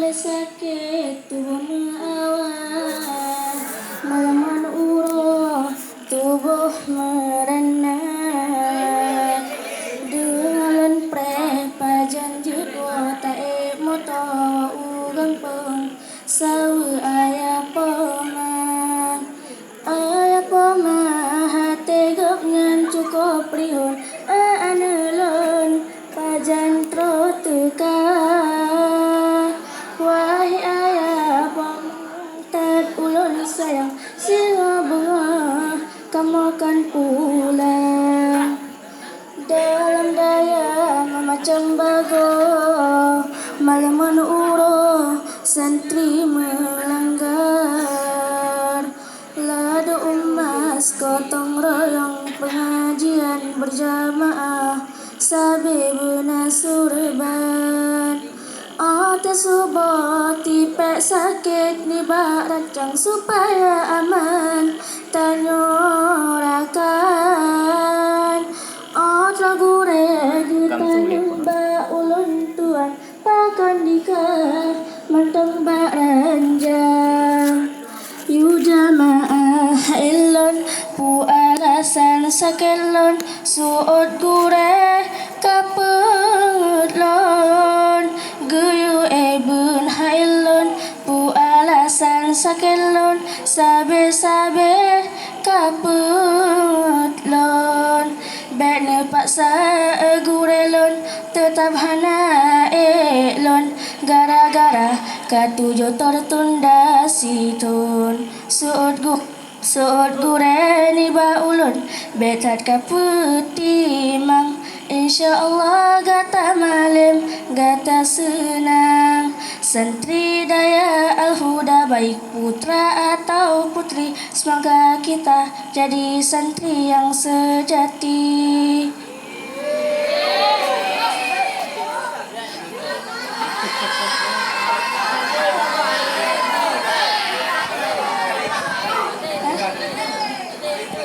sakit tubuh meawal, malam urut tubuh merana, dengan pre pajan jiwa tae moto ugang peng sawu ayah poma hati gap ngan cukup prihun anelon pajan tro teka. Wahai ayah tad ulun sayang singa bunga kamu akan pulang dalam daya memacam bago malam menuro santri melanggar lado emas gotong royong pengajian berjamaah sabe bena surban. Tersubah tipek sakit ni rancang supaya aman tanyorakan. Tragure gitan ba ulun tuan pakan dika mantang ba ranjang. Yu jamaah ilon pu alasan sakelon suot gure kapelon guyu ebun hailon pu alasan sakelon sabe kapetlon bene paksa gurelon tetap hana elon gara-gara katujo tertunda situn suot gure ni ba ulun betat kaputimang InsyaAllah gata malam, gata senang. Santri Daya Al-Huda baik putra atau putri, semoga kita jadi santri yang sejati.